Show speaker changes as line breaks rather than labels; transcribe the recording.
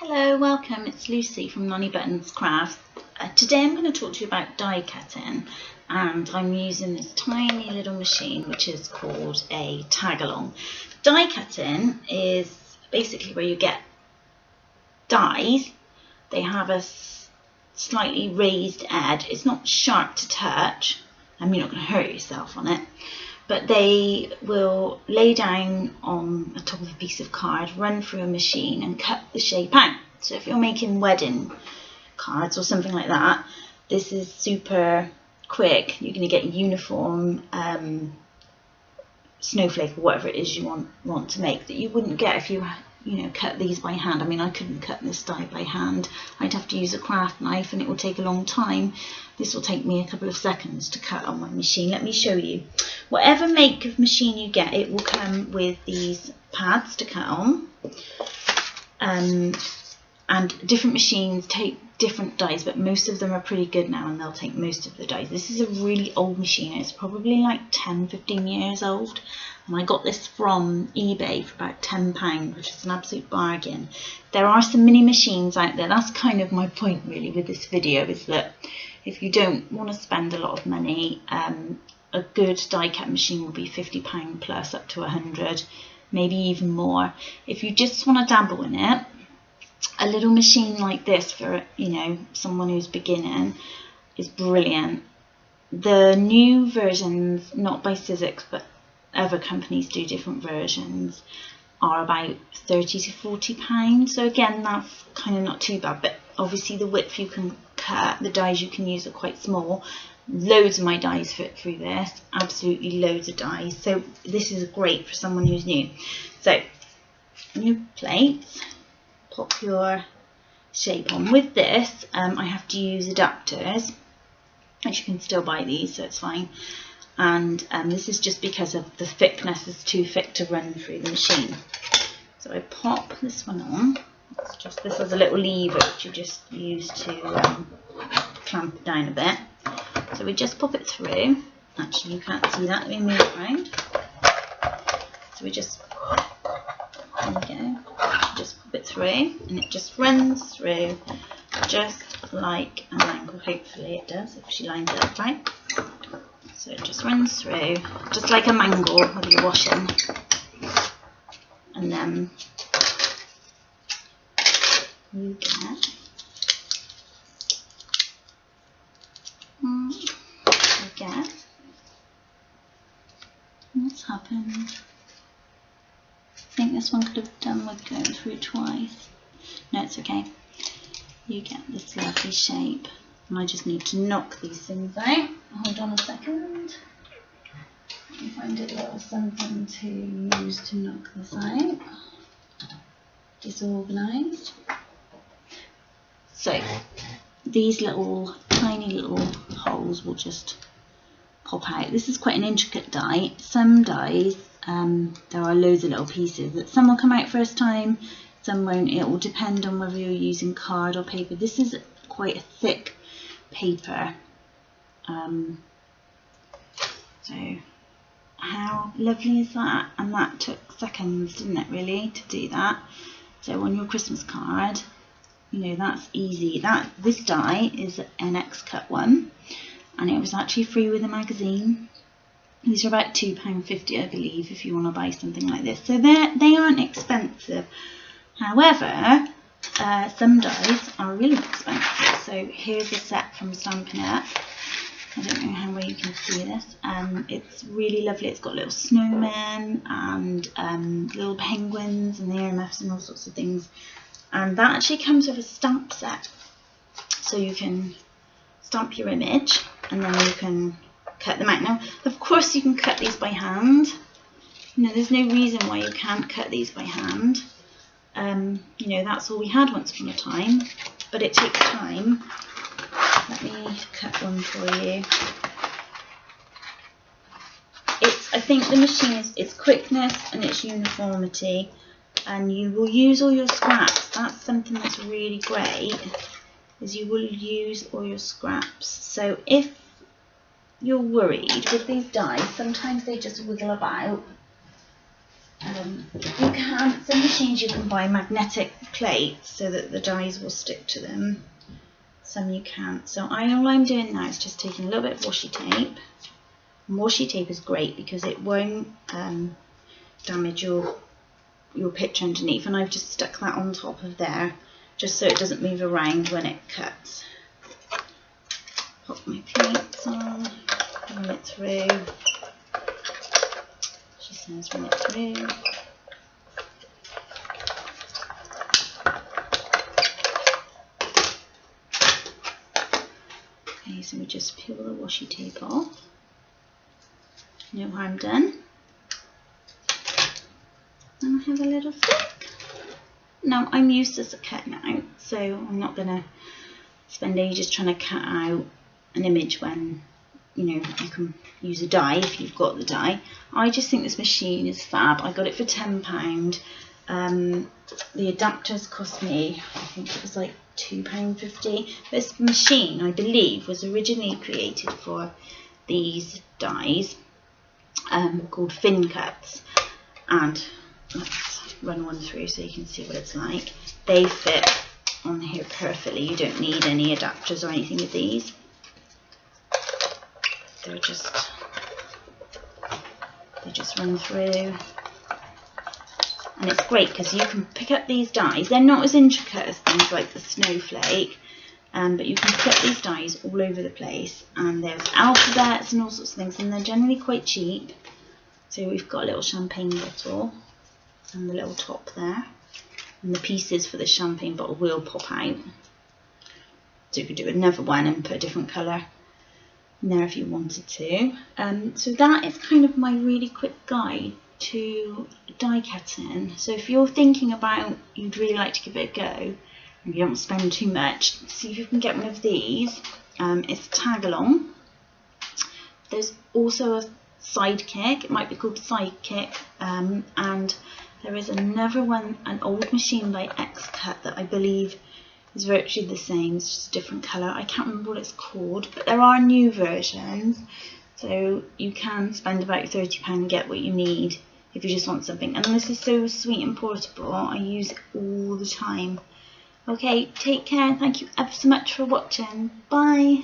Hello, welcome, it's Lucy from Nonny Buttons Crafts. Today I'm going to talk to you about die cutting, and I'm using this tiny little machine which is called a tag-along. Die cutting is basically where you get dies. They have a slightly raised edge. It's not sharp to touch, and you're not going to hurt yourself on it, but they will lay down on the top of a piece of card, run through a machine and cut the shape out. So if you're making wedding cards or something like that, this is super quick. You're going to get a uniform snowflake or whatever it is you want to make that you wouldn't get if you cut these by hand. I mean, I couldn't cut this die by hand. I'd have to use a craft knife and it will take a long time. This will take me a couple of seconds to cut on my machine. Let me show you. Whatever make of machine you get, it will come with these pads to cut on. And different machines take different dies, but most of them are pretty good now and they'll take most of the dies. This is a really old machine. It's probably like 10-15 years old, and I got this from eBay for about £10, which is an absolute bargain. There are some mini machines out there. That's kind of my point really with this video, is that if you don't want to spend a lot of money, a good die cut machine will be £50 plus, up to 100, maybe even more. If you just want to dabble in it, a little machine like this for someone who's beginning is brilliant. The new versions, not by Sizzix but other companies do different versions, are about £30 to £40. So again, that's kind of not too bad, but obviously the width you can cut, the dies you can use are quite small. Loads of my dies fit through this, absolutely loads of dies. So this is great for someone who's new. So new plates, pop your shape on. With this, I have to use adapters, which you can still buy these, so it's fine. And this is just because of the thickness is too thick to run through the machine. So I pop this one on. This is a little lever which you just use to clamp it down a bit. So we just pop it through. Actually, you can't see that. Let me move it around. So we just, there we go. Just pop it through, and it just runs through just like a mangle. Hopefully it does, if she lines it up right. So it just runs through just like a mangle with your washing, and then you get what's happened. I think this one could have done with going through twice. No, it's okay. You get this lovely shape, and I just need to knock these things out. Hold on a second. Let me find a little something to use to knock this out. Disorganised. So these little tiny little holes will just pop out. This is quite an intricate die. Some dies, there are loads of little pieces that some will come out first time, some won't. It will depend on whether you're using card or paper. This is quite a thick paper. So how lovely is that? And that took seconds, didn't it, really, to do that? So on your Christmas card, that's easy. This die is an X-cut one, and it was actually free with a magazine. These are about £2.50, I believe, if you want to buy something like this. So they aren't expensive. However, some dies are really expensive. So here's a set from Stampin' Up. I don't know how well you can see this. It's really lovely. It's got little snowmen and little penguins and the earmuffs and all sorts of things. And that actually comes with a stamp set. So you can stamp your image and then you can cut them out. Now, of course, you can cut these by hand. There's no reason why you can't cut these by hand. That's all we had once upon a time, but it takes time. Let me cut one for you. I think the machine is its quickness and its uniformity, and you will use all your scraps. That's something that's really great, is you will use all your scraps. So if you're worried with these dies, sometimes they just wiggle about. Some machines you can buy magnetic plates so that the dies will stick to them. Some you can't. So all I'm doing now is just taking a little bit of washi tape. And washi tape is great because it won't damage your picture underneath, and I've just stuck that on top of there just so it doesn't move around when it cuts. Pop my plates on, run it through. She says run it through. Okay, so we just peel the washi tape off. No harm done. And I have a little stick. Now I'm used to cutting it out, so I'm not going to spend ages trying to cut out an image when you can use a die if you've got the die. I just think this machine is fab. I got it for £10. The adapters cost me, I think it was like £2.50. This machine, I believe, was originally created for these dies called fin cuts, and let's run one through so you can see what it's like. They fit on here perfectly. You don't need any adapters or anything with these. They just run through, and it's great because you can pick up these dies. They're not as intricate as things like the snowflake, but you can put these dies all over the place, and there's alphabets and all sorts of things, and they're generally quite cheap. So we've got a little champagne bottle and the little top there, and the pieces for the champagne bottle will pop out. So you could do another one and put a different colour in there if you wanted to. So that is kind of my really quick guide to die cutting. So if you're thinking about, you'd really like to give it a go, and you don't spend too much, see if you can get one of these. It's tag along. There's also a sidekick, it might be called sidekick, and there is another one, an old machine by X-Cut that I believe is virtually the same, it's just a different colour. I can't remember what it's called, but there are new versions, so you can spend about £30 and get what you need if you just want something. And this is so sweet and portable, I use it all the time. Okay, take care and thank you ever so much for watching. Bye!